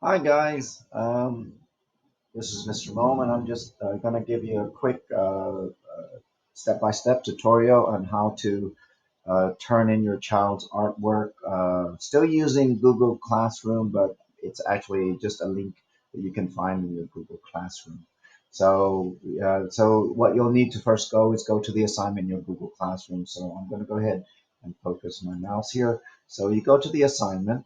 Hi guys, this is Mr. Mohm, and I'm just going to give you a quick step-by-step tutorial on how to turn in your child's artwork. Still using Google Classroom, but it's actually just a link that you can find in your Google Classroom. So what you'll need to first go is go to the assignment in your Google Classroom. So I'm going to go ahead and focus my mouse here. So you go to the assignment.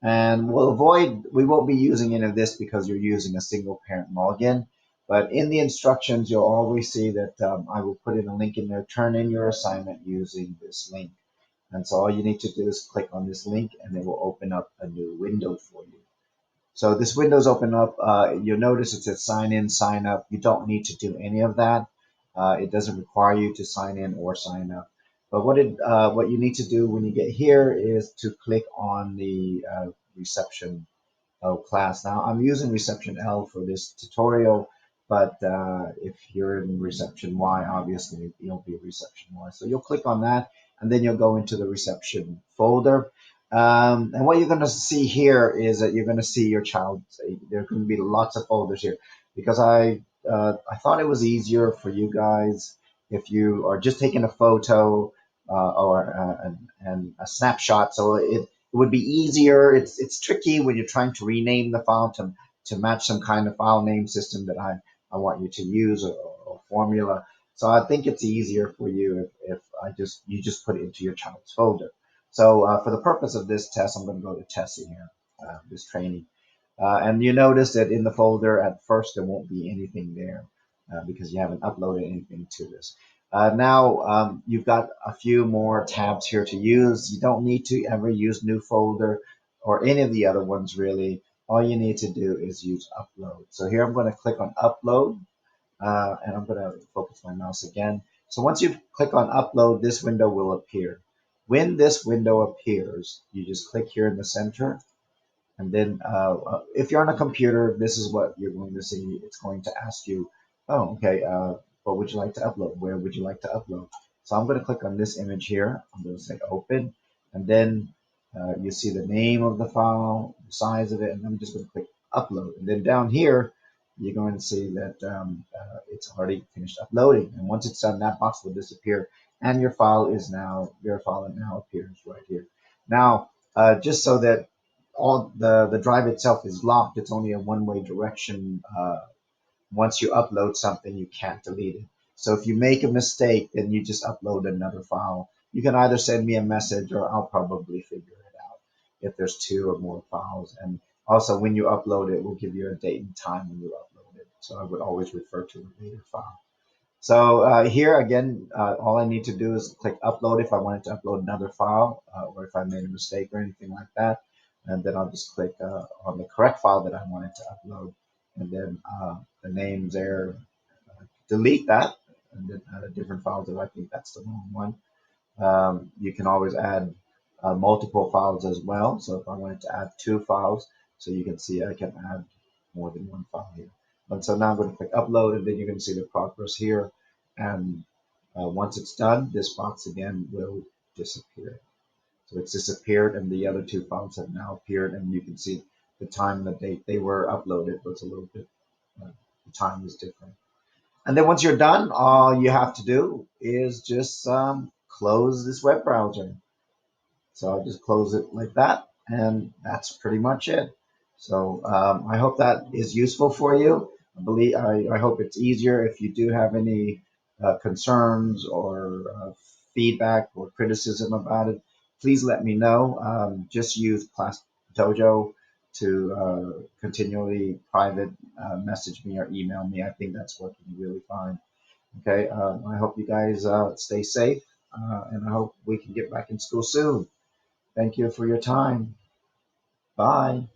And we won't be using any of this because you're using a single parent login. But in the instructions, you'll always see that I will put in a link in there, turn in your assignment using this link. And so all you need to do is click on this link and it will open up a new window for you. So this window's open up. You'll notice it says sign in, sign up. You don't need to do any of that. It doesn't require you to sign in or sign up. But what you need to do when you get here is to click on the reception class. Now I'm using reception L for this tutorial, but if you're in reception Y, obviously you'll be reception Y. So you'll click on that, and then you'll go into the reception folder. And what you're going to see here is that you're going to see your child. There's going to be lots of folders here because I thought it was easier for you guys if you are just taking a photo and a snapshot. So it would be easier. It's tricky when you're trying to rename the file to match some kind of file name system that I want you to use or formula. So I think it's easier for you if you just put it into your child's folder. So for the purpose of this test, I'm going to go to testing here, this training. And you notice that in the folder at first there won't be anything there because you haven't uploaded anything to this. Now you've got a few more tabs here to use. You don't need to ever use new folder or any of the other ones really. All you need to do is use upload. So here I'm going to click on upload and I'm going to focus my mouse again. So once you click on upload, this window will appear. When this window appears, you just click here in the center, and then if you're on a computer, this is what you're going to see. It's going to ask you, oh, okay, what would you like to upload? Where would you like to upload? So I'm going to click on this image here. I'm going to say open, and then you see the name of the file, the size of it, and I'm just going to click upload. And then down here, you're going to see that it's already finished uploading. And once it's done, that box will disappear, and your file now appears right here. Now, just so that all the drive itself is locked. It's only a one-way direction. Once you upload something, you can't delete it. So if you make a mistake, then you just upload another file. You can either send me a message or I'll probably figure it out if there's two or more files. And also when you upload it, we'll give you a date and time when you upload it. So I would always refer to a later file. So here again, all I need to do is click upload if I wanted to upload another file or if I made a mistake or anything like that. And then I'll just click on the correct file that I wanted to upload. And then the names there, delete that and then add a different file if I think that's the wrong one. You can always add multiple files as well. So if I wanted to add two files, so you can see I can add more than one file here. And so now I'm going to click upload, and then you're going to see the progress here. And once it's done, this box again will disappear. So it's disappeared, and the other two files have now appeared, and you can see the time and the date they were uploaded was a little bit, the time is different. And then once you're done, all you have to do is just close this web browser. So I'll just close it like that, and that's pretty much it. So I hope that is useful for you. I hope it's easier. If you do have any concerns or feedback or criticism about it, please let me know. Just use Class Dojo to continually private message me or email me. I think that's working really fine. Okay, I hope you guys stay safe, and I hope we can get back in school soon. Thank you for your time. Bye.